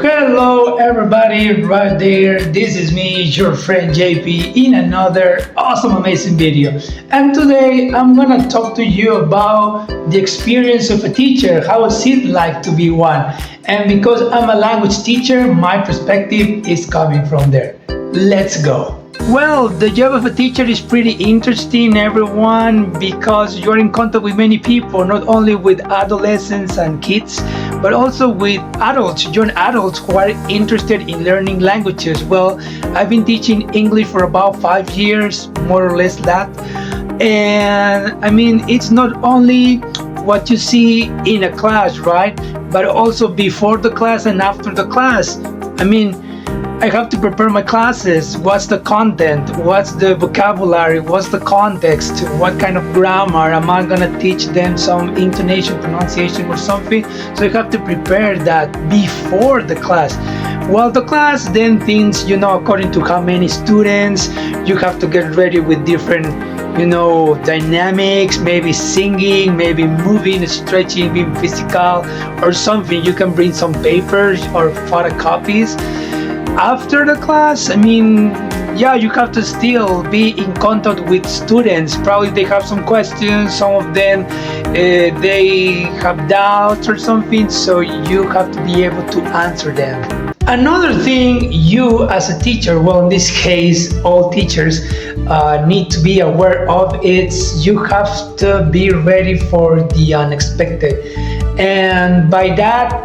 Hello everybody right there, this is me, your friend JP in another awesome amazing video. And today I'm gonna talk to you about the experience of a teacher, how is it like to be one. And because I'm a language teacher, my perspective is coming from there. Let's go. Well, the job of a teacher is pretty interesting, everyone, because you're in contact with many people, not only with adolescents and kids, but also with adults, young adults who are interested in learning languages. Well, I've been teaching English for about 5 years, more or less that. And I mean, it's not only what you see in a class, right? But also before the class and after the class. I mean, I have to prepare my classes. What's the content? What's the vocabulary? What's the context? What kind of grammar? Am I gonna teach them some intonation, pronunciation or something? So you have to prepare that before the class. While the class, then things, according to how many students, you have to get ready with different, dynamics, maybe singing, maybe moving, stretching, being physical or something. You can bring some papers or photocopies. After the class, I mean, yeah, you have to still be in contact with students. Probably they have some questions, some of them they have doubts or something, so you have to be able to answer them. Another thing you as a teacher, well, in this case all teachers need to be aware of, is you have to be ready for the unexpected. And by that,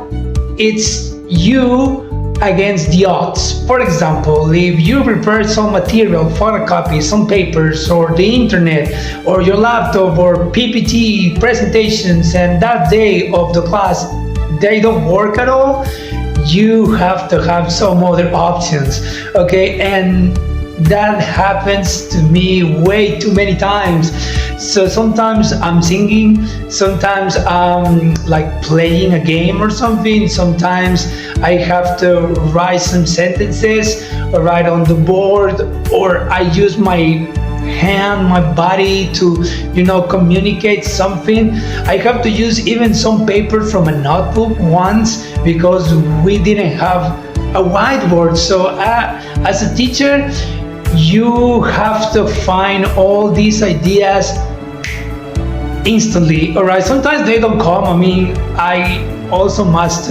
it's you against the odds. For example, if you prepare some material, photocopies, some papers, or the internet, or your laptop, or PPT presentations, and that day of the class they don't work at all, you have to have some other options, okay? And that happens to me way too many times. So sometimes I'm singing, sometimes I'm like playing a game or something, sometimes I have to write some sentences or write on the board, or I use my hand, my body to, communicate something. I have to use even some paper from a notebook once because we didn't have a whiteboard. So as a teacher, you have to find all these ideas instantly. All right, sometimes they don't come. I mean, I also must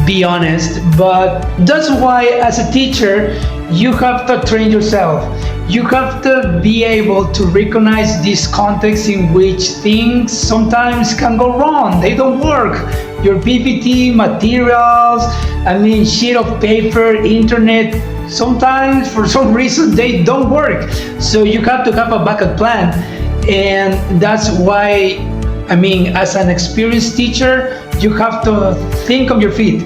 be honest, but that's why as a teacher you have to train yourself. You have to be able to recognize this context in which things sometimes can go wrong. They don't work. Your PPT materials, sheet of paper, internet, sometimes for some reason they don't work. So you have to have a backup plan. And that's why, as an experienced teacher, you have to think on your feet.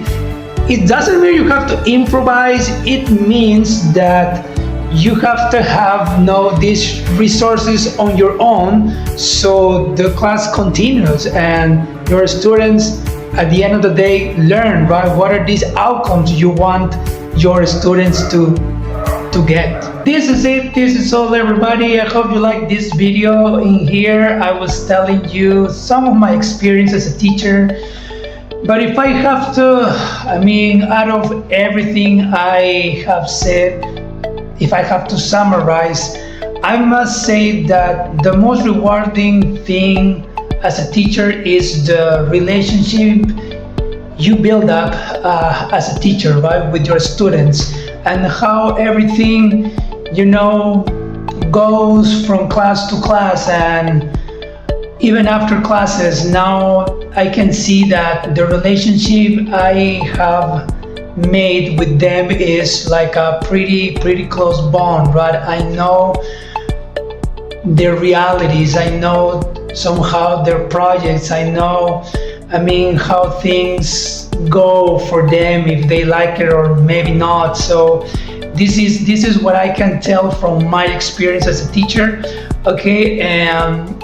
It doesn't mean you have to improvise. It means that you have to have these resources on your own, so the class continues and your students at the end of the day learn, right? What are these outcomes you want your students to get? This is it. This is all, everybody. I hope you like this video. In here I was telling you some of my experience as a teacher. But if I have to, out of everything I have said, if I have to summarize, I must say that the most rewarding thing as a teacher is the relationship you build up as a teacher, right, with your students, and how everything, goes from class to class. And even after classes, now I can see that the relationship I have made with them is like a pretty close bond, right? I know their realities, I know somehow their projects, I know how things go for them, if they like it or maybe not. So this is what I can tell from my experience as a teacher, okay? And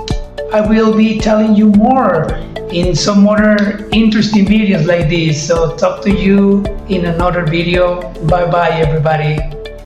I will be telling you more in some other interesting videos like this. So talk to you in another video. Bye bye, everybody.